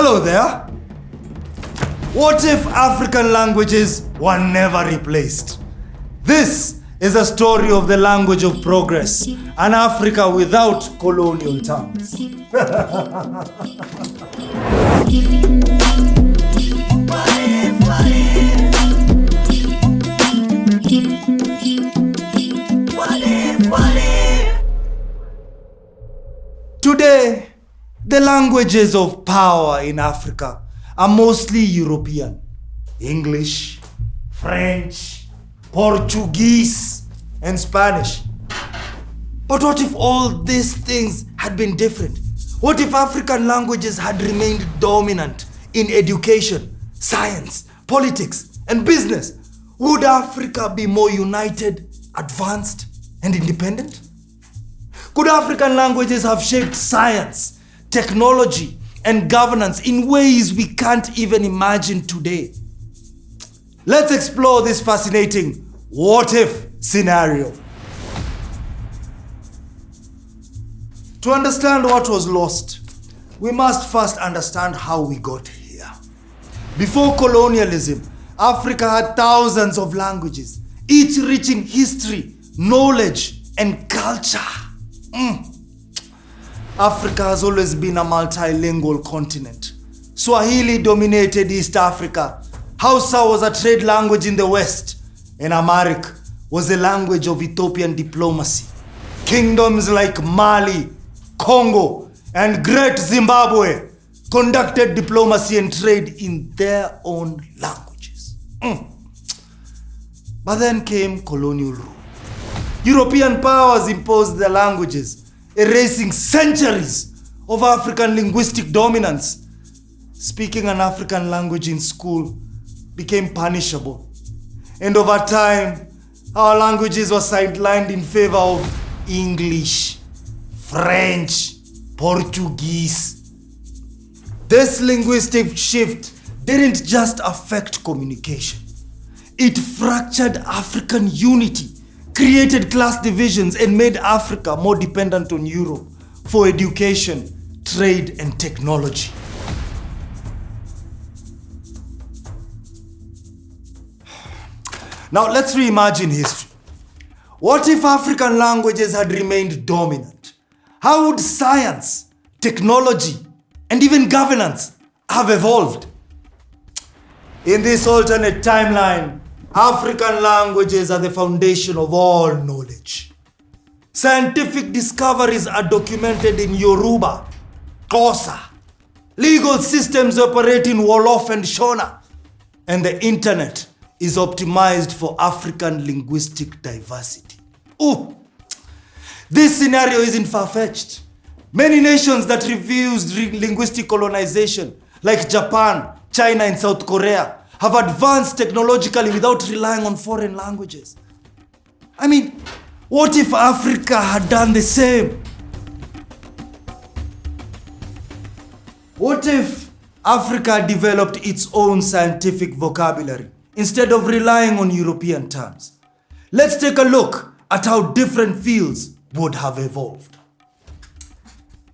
Hello there. What if African languages were never replaced? This is a story of the language of progress, an Africa without colonial tongues. Today, the languages of power in Africa are mostly European. English, French, Portuguese, and Spanish. But what if all these things had been different? What if African languages had remained dominant in education, science, politics, and business? Would Africa be more united, advanced, and independent? Could African languages have shaped science, technology, and governance in ways we can't even imagine today? Let's explore this fascinating what-if scenario. To understand what was lost, we must first understand how we got here. Before colonialism, Africa had thousands of languages, each rich in history, knowledge, and culture. Africa has always been a multilingual continent. Swahili dominated East Africa. Hausa was a trade language in the West, and Amharic was the language of Ethiopian diplomacy. Kingdoms like Mali, Congo, and Great Zimbabwe conducted diplomacy and trade in their own languages. But then came colonial rule. European powers imposed their languages, erasing centuries of African linguistic dominance. Speaking an African language in school became punishable. And over time, our languages were sidelined in favor of English, French, Portuguese. This linguistic shift didn't just affect communication. It fractured African unity, created class divisions, and made Africa more dependent on Europe for education, trade, and technology. Now let's reimagine history. What if African languages had remained dominant? How would science, technology, and even governance have evolved? In this alternate timeline, African languages are the foundation of all knowledge. Scientific discoveries are documented in Yoruba, Xhosa. Legal systems operate in Wolof and Shona. And the internet is optimized for African linguistic diversity. This scenario isn't far-fetched. Many nations that refused linguistic colonization, like Japan, China, and South Korea, have advanced technologically without relying on foreign languages. I mean, what if Africa had done the same? What if Africa developed its own scientific vocabulary instead of relying on European terms? Let's take a look at how different fields would have evolved.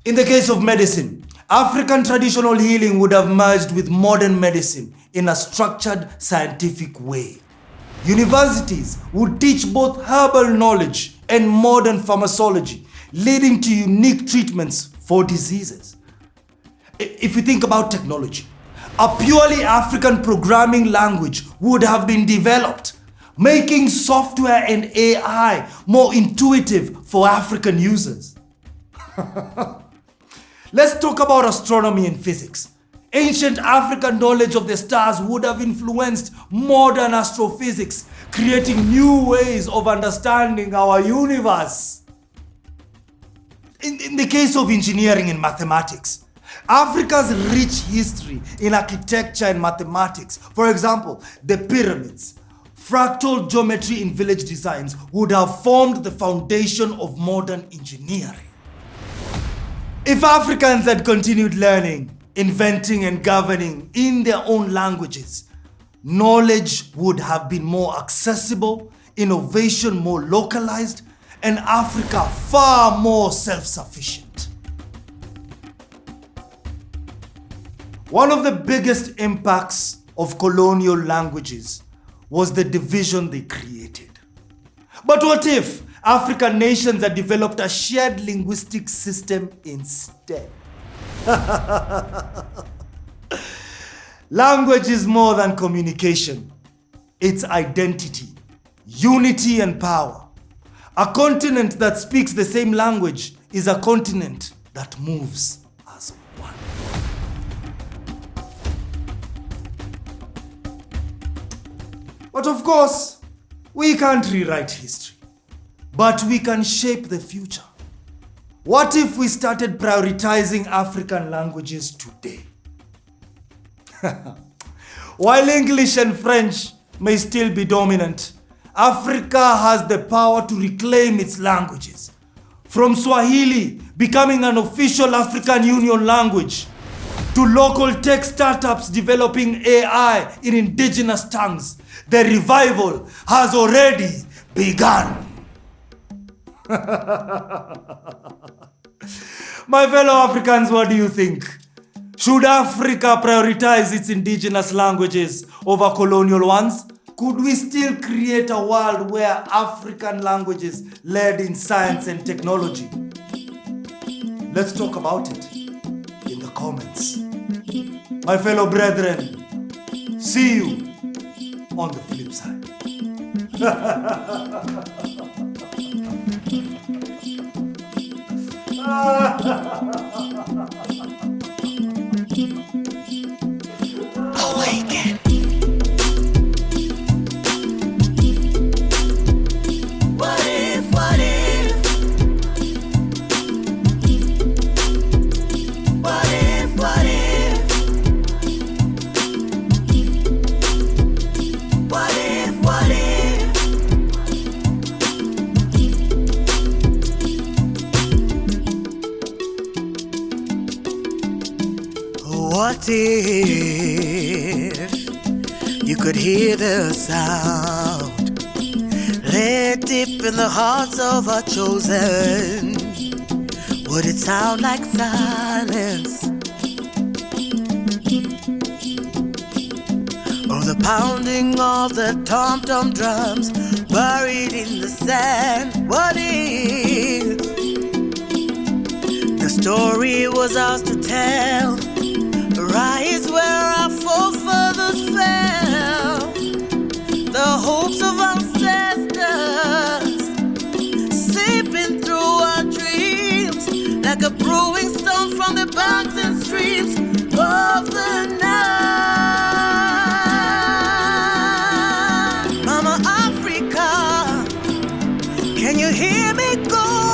In the case of medicine, African traditional healing would have merged with modern medicine in a structured scientific way. Universities would teach both herbal knowledge and modern pharmacology, leading to unique treatments for diseases. If you think about technology, a purely African programming language would have been developed, making software and AI more intuitive for African users. Let's talk about astronomy and physics. Ancient African knowledge of the stars would have influenced modern astrophysics, creating new ways of understanding our universe. In the case of engineering and mathematics, Africa's rich history in architecture and mathematics, for example, the pyramids, fractal geometry in village designs, would have formed the foundation of modern engineering. If Africans had continued learning, inventing, and governing in their own languages, knowledge would have been more accessible, innovation more localized, and Africa far more self-sufficient. One of the biggest impacts of colonial languages was the division they created. But what if African nations had developed a shared linguistic system instead? Language is more than communication. It's identity, unity, and power. A continent that speaks the same language is a continent that moves as one. But of course, we can't rewrite history, but we can shape the future. What if we started prioritizing African languages today? While English and French may still be dominant, Africa has the power to reclaim its languages. From Swahili becoming an official African Union language, to local tech startups developing AI in indigenous tongues, the revival has already begun. My fellow Africans, what do you think? Should Africa prioritize its indigenous languages over colonial ones? Could we still create a world where African languages led in science and technology? Let's talk about it in the comments. My fellow brethren, see you on the flip side. Awaken. What if, what if? What if, what if? What if, what if? What if you could hear the sound laid deep in the hearts of our chosen? Would it sound like silence? Or the pounding of the tom-tom drums buried in the sand? What if the story was ours to tell? Rise where our forefathers fell, the hopes of ancestors seeping through our dreams like a brewing stone from the banks and streams of the Nile. Mama Africa, can you hear me go?